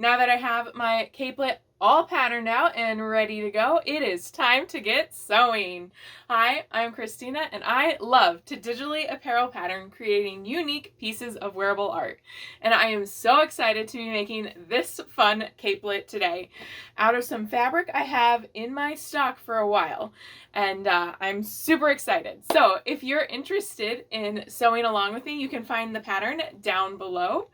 Now that I have my capelet all patterned out and ready to go, it is time to get sewing. Hi, I'm Christina and I love to digitally apparel pattern, creating unique pieces of wearable art. And I am so excited to be making this fun capelet today out of some fabric I have in my stock for a while. And I'm super excited. So if you're interested in sewing along with me, you can find the pattern down below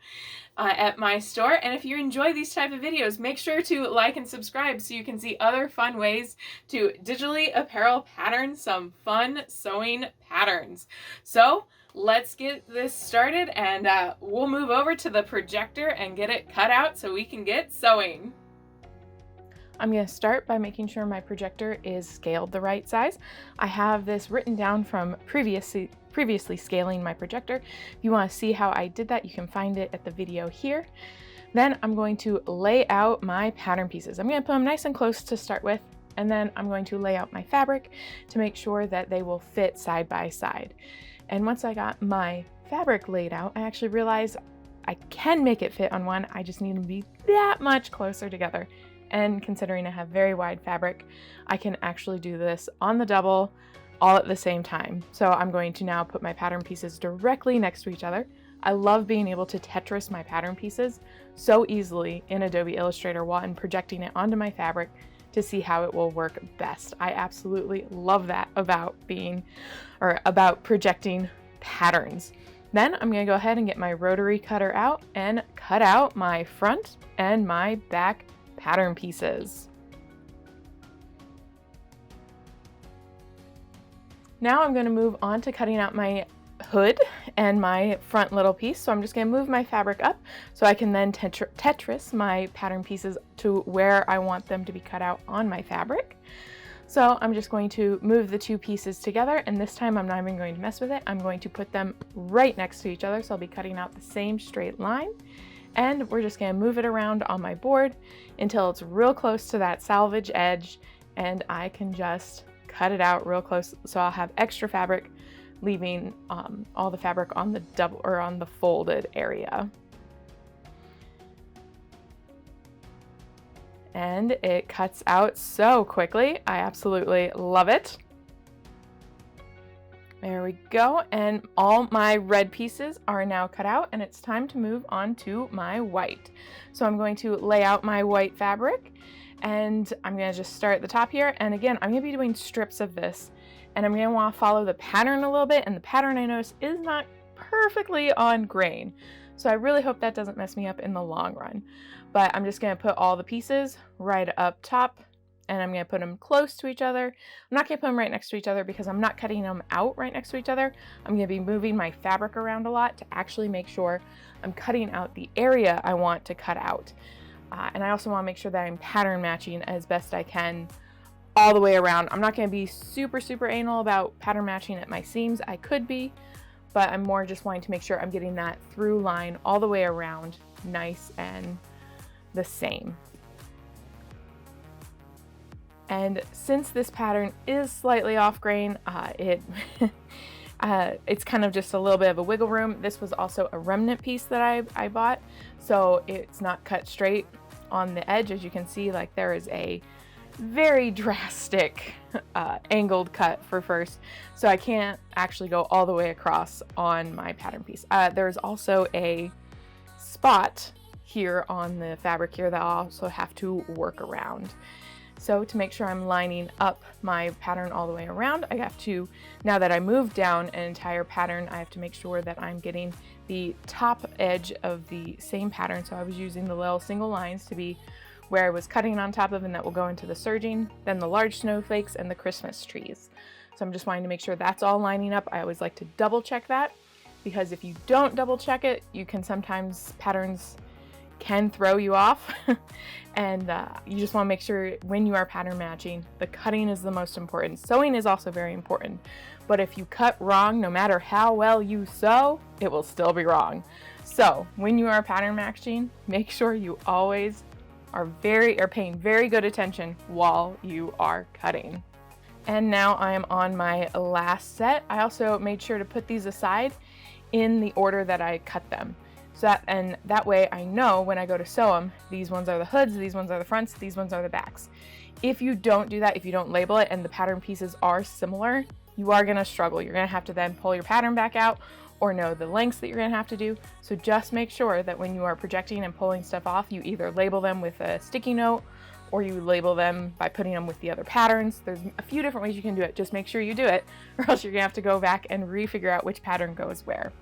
at my store. And if you enjoy these type of videos, make sure to like and subscribe so you can see other fun ways to digitally apparel pattern some fun sewing patterns. So let's get this started, and we'll move over to the projector and get it cut out so we can get sewing. I'm going to start by making sure my projector is scaled the right size. I have this written down from previously scaling my projector. If you want to see how I did that, you can find it at the video here. Then I'm going to lay out my pattern pieces. I'm going to put them nice and close to start with, and then I'm going to lay out my fabric to make sure that they will fit side by side. And once I got my fabric laid out, I actually realized I can make it fit on one. I just need them to be that much closer together. And considering I have very wide fabric, I can actually do this on the double all at the same time. So I'm going to now put my pattern pieces directly next to each other. I love being able to Tetris my pattern pieces so easily in Adobe Illustrator while I'm projecting it onto my fabric to see how it will work best. I absolutely love that about projecting patterns. Then I'm going to go ahead and get my rotary cutter out and cut out my front and my back pattern pieces. Now I'm going to move on to cutting out my hood and my front little piece. So I'm just going to move my fabric up so I can then Tetris my pattern pieces to where I want them to be cut out on my fabric. So I'm just going to move the two pieces together, and this time I'm not even going to mess with it. I'm going to put them right next to each other, so I'll be cutting out the same straight line. And we're just going to move it around on my board until it's real close to that salvage edge, and I can just cut it out real close so I'll have extra fabric, leaving all the fabric on the double or on the folded area. And it cuts out so quickly. I absolutely love it. There we go, and all my red pieces are now cut out, and it's time to move on to my white. So I'm going to lay out my white fabric, and I'm going to just start at the top here. And again, I'm going to be doing strips of this, and I'm going to want to follow the pattern a little bit, and the pattern I notice is not perfectly on grain. So I really hope that doesn't mess me up in the long run. But I'm just going to put all the pieces right up top, and I'm going to put them close to each other. I'm not going to put them right next to each other because I'm not cutting them out right next to each other. I'm going to be moving my fabric around a lot to actually make sure I'm cutting out the area I want to cut out. And I also want to make sure that I'm pattern matching as best I can all the way around. I'm not going to be super anal about pattern matching at my seams. I could be, but I'm more just wanting to make sure I'm getting that through line all the way around nice and the same. And since this pattern is slightly off grain, it's kind of just a little bit of a wiggle room. This was also a remnant piece that I bought, so it's not cut straight on the edge. As you can see, like there is a very drastic angled cut for first, so I can't actually go all the way across on my pattern piece. There's also a spot here on the fabric here that I'll also have to work around. So to make sure I'm lining up my pattern all the way around, I have to, now that I moved down an entire pattern, I have to make sure that I'm getting the top edge of the same pattern. So I was using the little single lines to be where I was cutting on top of, and that will go into the serging, then the large snowflakes and the Christmas trees. So I'm just wanting to make sure that's all lining up. I always like to double check that, because if you don't double check it, you can sometimes patterns can throw you off. And you just want to make sure when you are pattern matching, the cutting is the most important. Sewing is also very important, but if you cut wrong, no matter how well you sew, it will still be wrong. So when you are pattern matching, make sure you always are paying very good attention while you are cutting. And now I am on my last set. I also made sure to put these aside in the order that I cut them. and that way I know when I go to sew them, these ones are the hoods, these ones are the fronts, these ones are the backs. If you don't do that, if you don't label it and the pattern pieces are similar, you are gonna struggle. You're gonna have to then pull your pattern back out or know the lengths that you're gonna have to do. So just make sure that when you are projecting and pulling stuff off, you either label them with a sticky note or you label them by putting them with the other patterns. There's a few different ways you can do it. Just make sure you do it, or else you're gonna have to go back and re-figure out which pattern goes where.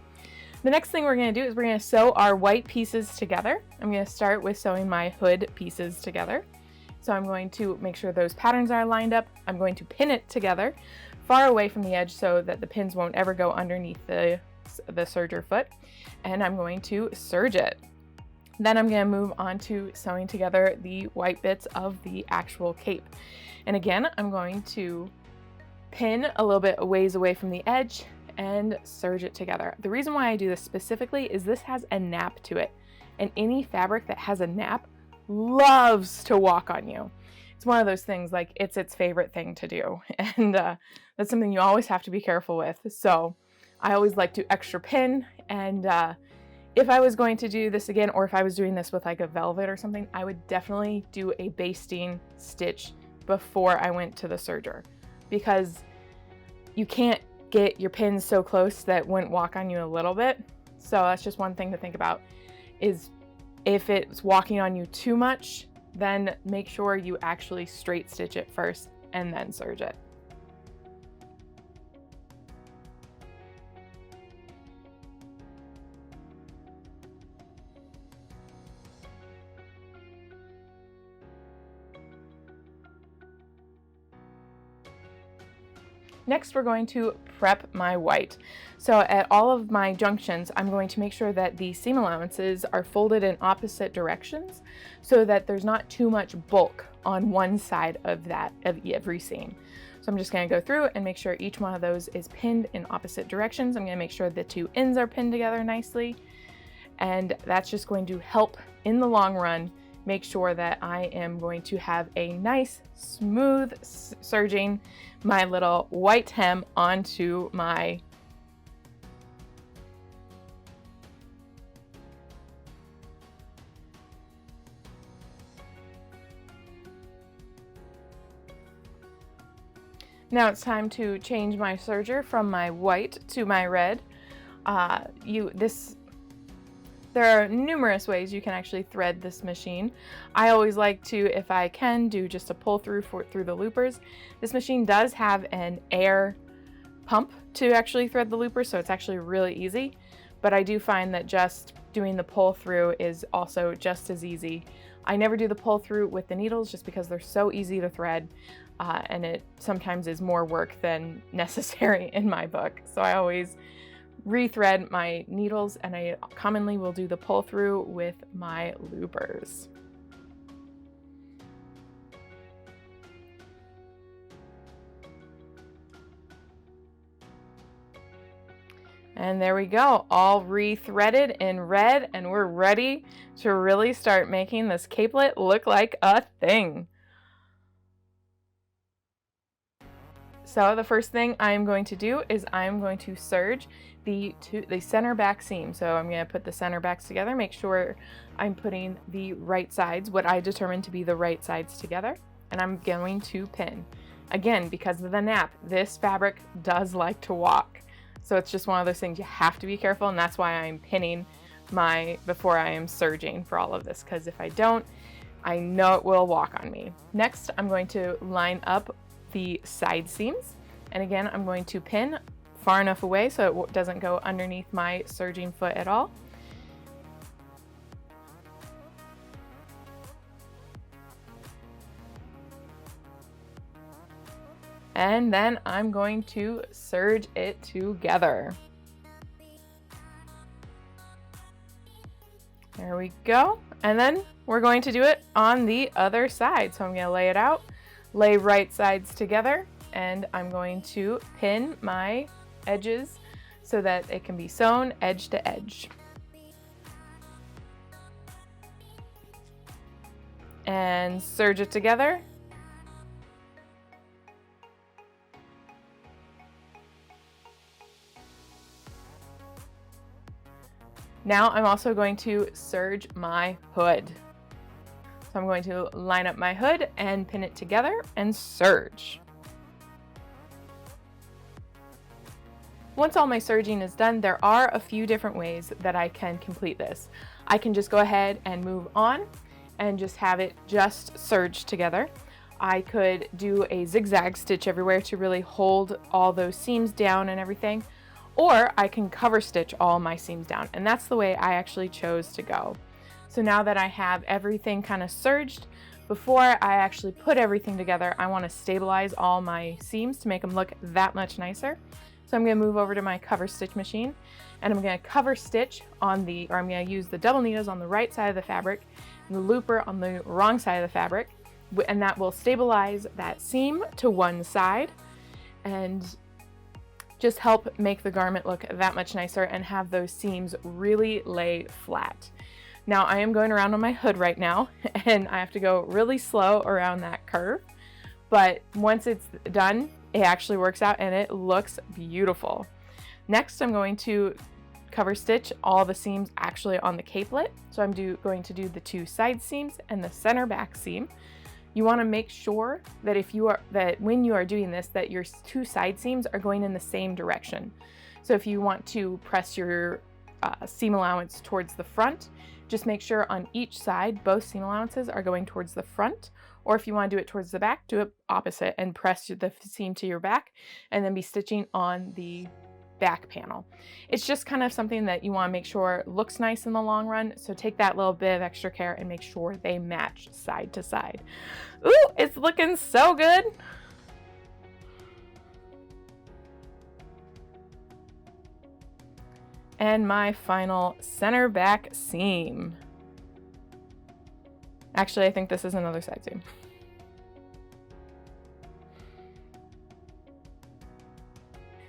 The next thing we're gonna do is we're gonna sew our white pieces together. I'm gonna start with sewing my hood pieces together. So I'm going to make sure those patterns are lined up. I'm going to pin it together far away from the edge so that the pins won't ever go underneath the serger foot. And I'm going to serge it. Then I'm going to move on to sewing together the white bits of the actual cape. And again, I'm going to pin a little bit a ways away from the edge and serge it together. The reason why I do this specifically is this has a nap to it. And any fabric that has a nap loves to walk on you. It's one of those things, like it's its favorite thing to do. And that's something you always have to be careful with. So I always like to extra pin, and if I was going to do this again, or if I was doing this with like a velvet or something, I would definitely do a basting stitch before I went to the serger, because you can't get your pins so close that it wouldn't walk on you a little bit. So that's just one thing to think about, is if it's walking on you too much, then make sure you actually straight stitch it first and then serge it. Next, we're going to prep my white. So at all of my junctions, I'm going to make sure that the seam allowances are folded in opposite directions so that there's not too much bulk on one side of every seam. So I'm just going to go through and make sure each one of those is pinned in opposite directions. I'm going to make sure the two ends are pinned together nicely. And that's just going to help in the long run make sure that I am going to have a nice, smooth serging my little white hem onto my Now it's time to change my serger from my white to my red. There are numerous ways you can actually thread this machine. I always like to, if I can, do just a pull through through the loopers. This machine does have an air pump to actually thread the loopers, so it's actually really easy. But I do find that just doing the pull through is also just as easy. I never do the pull through with the needles just because they're so easy to thread, and it sometimes is more work than necessary in my book. So I always rethread my needles, and I commonly will do the pull through with my loopers. And there we go, all rethreaded in red, and we're ready to really start making this capelet look like a thing. So the first thing I'm going to do is I'm going to serge the center back seam. So I'm going to put the center backs together, make sure I'm putting the right sides, what I determine to be the right sides together, and I'm going to pin. Again, because of the nap, this fabric does like to walk. So it's just one of those things you have to be careful, and that's why I'm pinning before I am serging for all of this, because if I don't, I know it will walk on me. Next, I'm going to line up the side seams, and again, I'm going to pin far enough away so it doesn't go underneath my serging foot at all. And then I'm going to serge it together. There we go. And then we're going to do it on the other side. So I'm going to lay it out, lay right sides together, and I'm going to pin my edges so that it can be sewn edge to edge. And serge it together. Now I'm also going to serge my hood. So I'm going to line up my hood and pin it together and serge. Once all my serging is done, there are a few different ways that I can complete this. I can just go ahead and move on and just have it just serged together. I could do a zigzag stitch everywhere to really hold all those seams down and everything, or I can cover stitch all my seams down, and that's the way I actually chose to go. So now that I have everything kind of serged, before I actually put everything together, I want to stabilize all my seams to make them look that much nicer. So I'm going to move over to my cover stitch machine, and I'm going to cover stitch I'm going to use the double needles on the right side of the fabric and the looper on the wrong side of the fabric, and that will stabilize that seam to one side and just help make the garment look that much nicer and have those seams really lay flat. Now I am going around on my hood right now, and I have to go really slow around that curve, but once it's done, it actually works out and it looks beautiful. Next, I'm going to cover stitch all the seams actually on the capelet. So I'm going to do the two side seams and the center back seam. You want to make sure that when you are doing this, that your two side seams are going in the same direction. So if you want to press your seam allowance towards the front, just make sure on each side both seam allowances are going towards the front. Or if you want to do it towards the back, do it opposite and press the seam to your back and then be stitching on the back panel. It's just kind of something that you want to make sure looks nice in the long run. So take that little bit of extra care and make sure they match side to side. Ooh, it's looking so good. And my final center back seam. Actually, I think this is another side seam.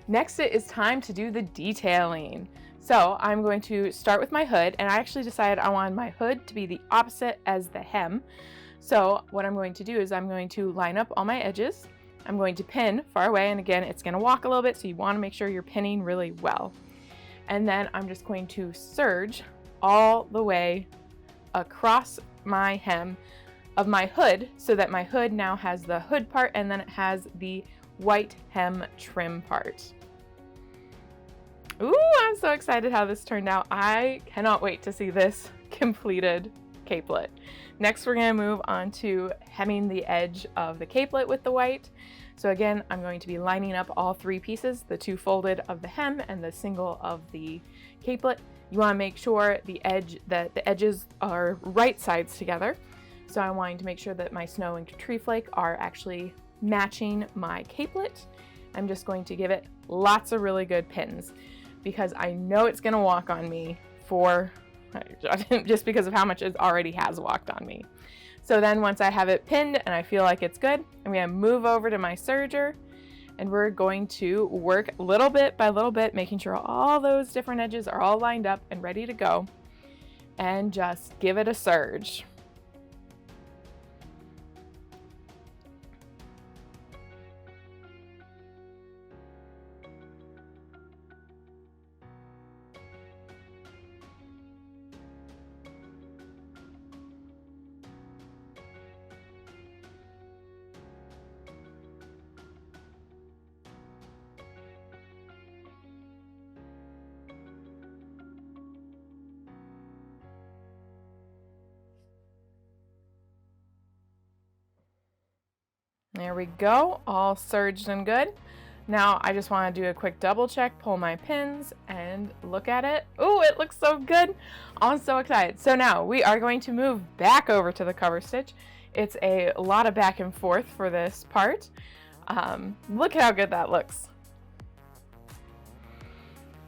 Next, it is time to do the detailing. So I'm going to start with my hood, and I actually decided I wanted my hood to be the opposite as the hem. So what I'm going to do is I'm going to line up all my edges. I'm going to pin far away, and again, it's going to walk a little bit, so you want to make sure you're pinning really well. And then I'm just going to serge all the way across my hem of my hood so that my hood now has the hood part and then it has the white hem trim part. Ooh, I'm so excited how this turned out. I cannot wait to see this completed capelet. Next, we're going to move on to hemming the edge of the capelet with the white. So again, I'm going to be lining up all three pieces, the two folded of the hem and the single of the capelet. You want to make sure the edges are right sides together. So I'm wanting to make sure that my snow and tree flake are actually matching my capelet. I'm just going to give it lots of really good pins because I know it's going to walk on me just because of how much it already has walked on me. So then once I have it pinned and I feel like it's good, I'm going to move over to my serger, and we're going to work little bit by little bit, making sure all those different edges are all lined up and ready to go, and just give it a serge. There we go, all serged and good. Now I just want to do a quick double check, pull my pins, and look at it. Ooh, it looks so good. I'm so excited. So now we are going to move back over to the cover stitch. It's a lot of back and forth for this part. Look at how good that looks.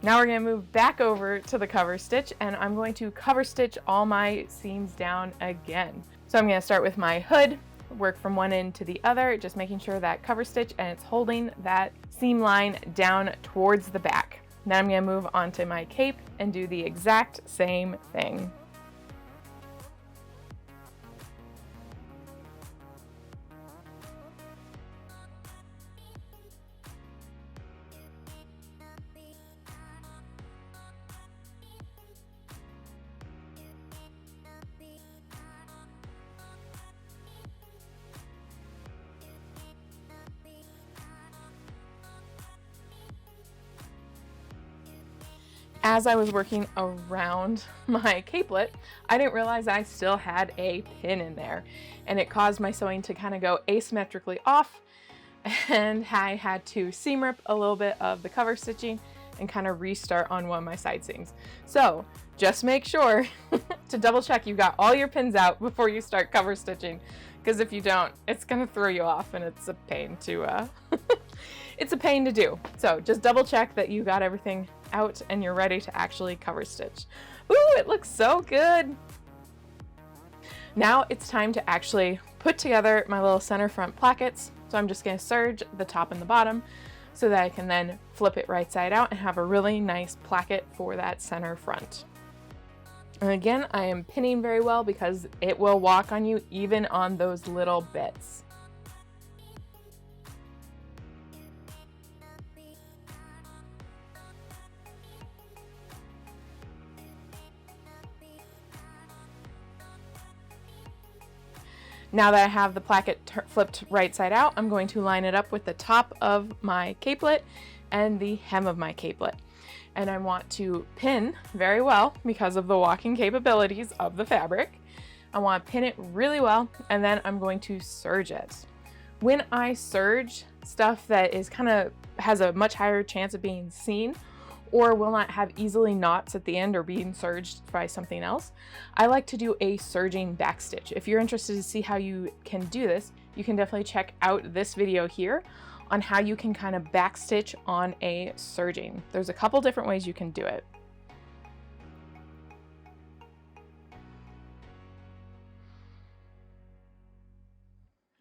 Now we're going to move back over to the cover stitch, and I'm going to cover stitch all my seams down again. So I'm going to start with my hood, work from one end to the other, just making sure that cover stitch and it's holding that seam line down towards the back. Then I'm going to move on to my cape and do the exact same thing. As I was working around my capelet, I didn't realize I still had a pin in there, and it caused my sewing to kind of go asymmetrically off, and I had to seam rip a little bit of the cover stitching and kind of restart on one of my side seams. So just make sure to double check you got all your pins out before you start cover stitching, because if you don't, it's gonna throw you off and it's a pain to it's a pain to do. So just double check that you got everything out and you're ready to actually cover stitch. Ooh, it looks so good. Now it's time to actually put together my little center front plackets. So I'm just gonna serge the top and the bottom so that I can then flip it right side out and have a really nice placket for that center front. And again, I am pinning very well because it will walk on you even on those little bits. Now that I have the placket flipped right side out, I'm going to line it up with the top of my capelet and the hem of my capelet. And I want to pin very well because of the walking capabilities of the fabric. I want to pin it really well, and then I'm going to serge it. When I serge stuff that is has a much higher chance of being seen or will not have easily knots at the end or being serged by something else, I like to do a serging backstitch. If you're interested to see how you can do this, you can definitely check out this video here on how you can kind of backstitch on a serging. There's a couple different ways you can do it.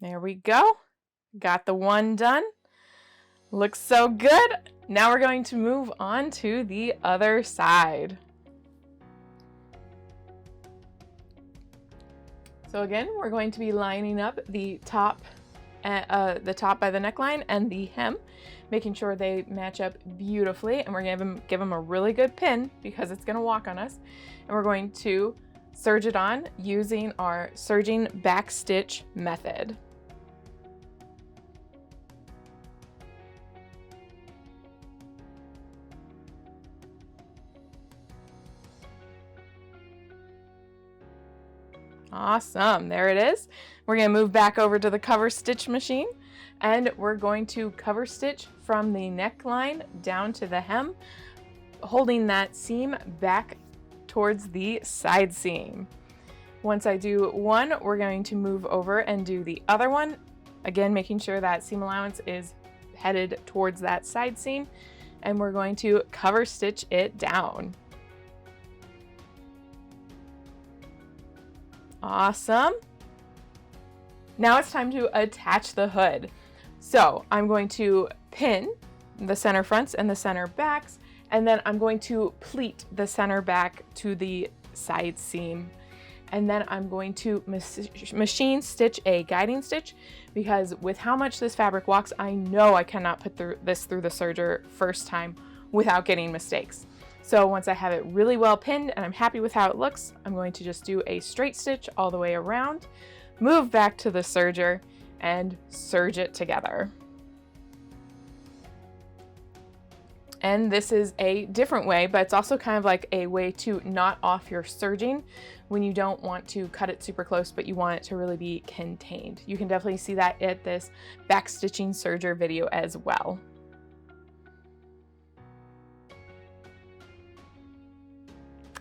There we go. Got the one done. Looks so good. Now we're going to move on to the other side. So again, we're going to be lining up the top by the neckline and the hem, making sure they match up beautifully, and we're going to give them a really good pin because it's going to walk on us, and we're going to serge it on using our serging backstitch method. Awesome, there it is. We're going to move back over to the cover stitch machine, and we're going to cover stitch from the neckline down to the hem, holding that seam back towards the side seam. Once I do one, we're going to move over and do the other one, again making sure that seam allowance is headed towards that side seam, and we're going to cover stitch it down. Awesome. Now it's time to attach the hood. So I'm going to pin the center fronts and the center backs, and then I'm going to pleat the center back to the side seam. And then I'm going to machine stitch a guiding stitch, because with how much this fabric walks, I know I cannot put this through the serger first time without getting mistakes. So once I have it really well pinned and I'm happy with how it looks, I'm going to just do a straight stitch all the way around, move back to the serger, and serge it together. And this is a different way, but it's also kind of like a way to knot off your serging when you don't want to cut it super close, but you want it to really be contained. You can definitely see that at this backstitching serger video as well.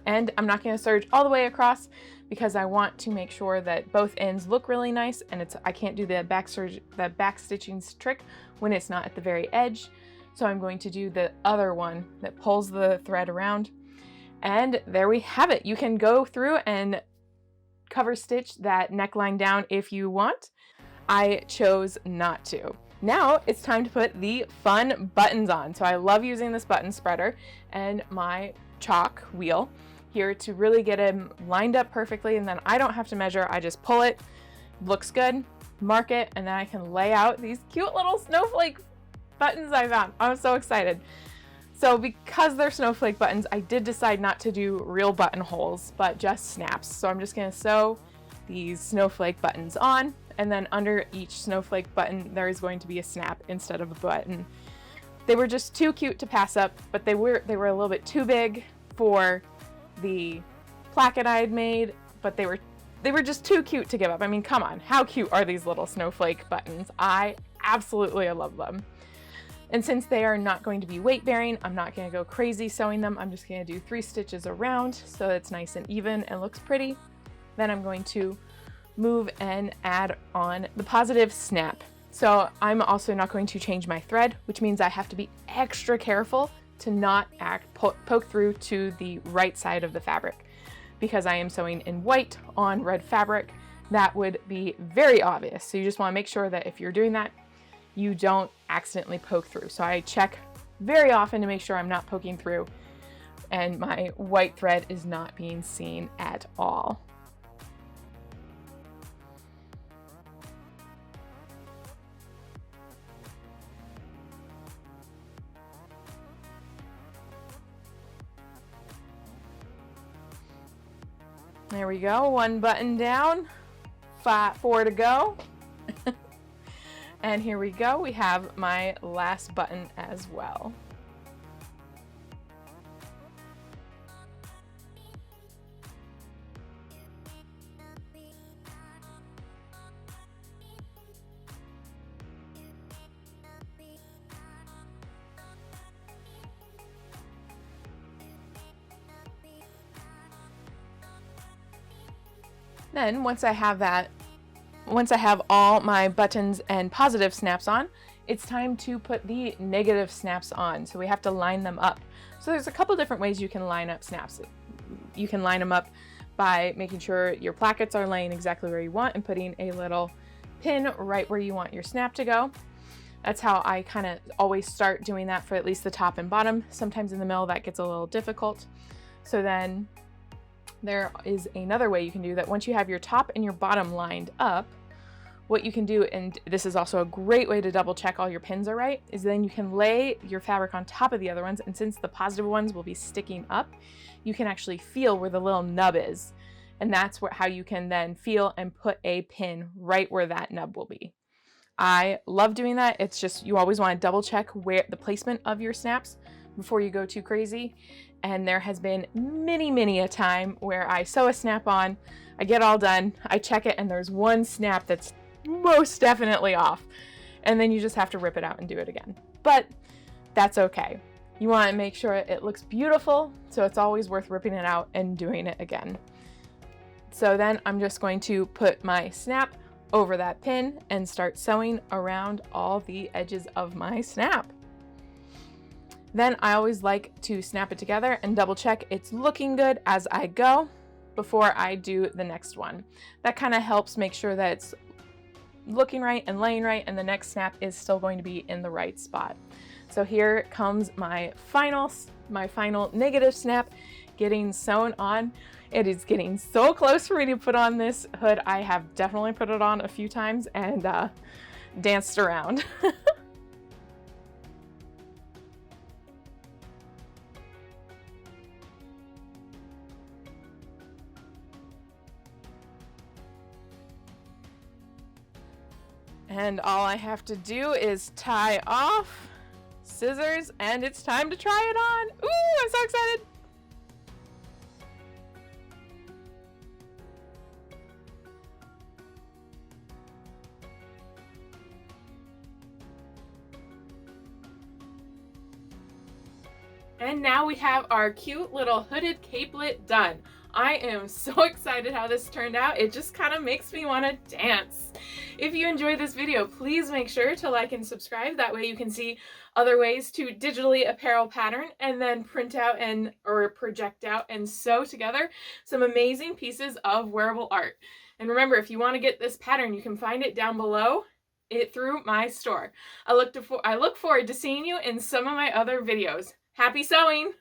And I'm not going to serge all the way across because I want to make sure that both ends look really nice, and I can't do the back stitching trick when it's not at the very edge. So I'm going to do the other one that pulls the thread around. And there we have it. You can go through and cover stitch that neckline down if you want. I chose not to. Now it's time to put the fun buttons on. So I love using this button spreader and my chalk wheel here to really get them lined up perfectly, and then I don't have to measure. I just pull it, looks good, mark it, and then I can lay out these cute little snowflake buttons I found. I'm so excited. So because they're snowflake buttons, I did decide not to do real buttonholes, but just snaps. So I'm just going to sew these snowflake buttons on, and then under each snowflake button there is going to be a snap instead of a button. They were just too cute to pass up, but they were a little bit too big for the placket I had made, but they were just too cute to give up. I mean, come on, how cute are these little snowflake buttons? I absolutely love them. And since they are not going to be weight bearing, I'm not going to go crazy sewing them. I'm just going to do 3 stitches around so it's nice and even and looks pretty. Then I'm going to move and add on the positive snap. So I'm also not going to change my thread, which means I have to be extra careful to not poke through to the right side of the fabric. Because I am sewing in white on red fabric, that would be very obvious. So you just want to make sure that if you're doing that, you don't accidentally poke through. So I check very often to make sure I'm not poking through and my white thread is not being seen at all. There we go, 1 button down, 4 to go. And here we go, we have my last button as well. Then once I have all my buttons and positive snaps on, it's time to put the negative snaps on. So we have to line them up. So there's a couple different ways you can line up snaps. You can line them up by making sure your plackets are laying exactly where you want and putting a little pin right where you want your snap to go. That's how I kind of always start doing that for at least the top and bottom. Sometimes in the middle that gets a little difficult. So then there is another way you can do that. Once you have your top and your bottom lined up, what you can do, and this is also a great way to double check all your pins are right, is then you can lay your fabric on top of the other ones, and since the positive ones will be sticking up, you can actually feel where the little nub is. And that's how you can then feel and put a pin right where that nub will be. I love doing that. It's just, you always want to double check where the placement of your snaps before you go too crazy. And there has been many a time where I sew a snap on, I get all done, I check it, and there's one snap that's most definitely off. And then you just have to rip it out and do it again. But that's okay. You want to make sure it looks beautiful, so it's always worth ripping it out and doing it again. So then I'm just going to put my snap over that pin and start sewing around all the edges of my snap. Then I always like to snap it together and double check it's looking good as I go before I do the next one. That kind of helps make sure that it's looking right and laying right, and the next snap is still going to be in the right spot. So here comes my final negative snap getting sewn on. It is getting so close for me to put on this hood. I have definitely put it on a few times and danced around. And all I have to do is tie off, scissors, and it's time to try it on. Ooh, I'm so excited. And now we have our cute little hooded capelet done. I am so excited how this turned out. It just kind of makes me want to dance. If you enjoyed this video, please make sure to like and subscribe. That way you can see other ways to digitally apparel pattern and then print out or project out and sew together some amazing pieces of wearable art. And remember, if you want to get this pattern, you can find it down below through my store. I look forward to seeing you in some of my other videos. Happy sewing!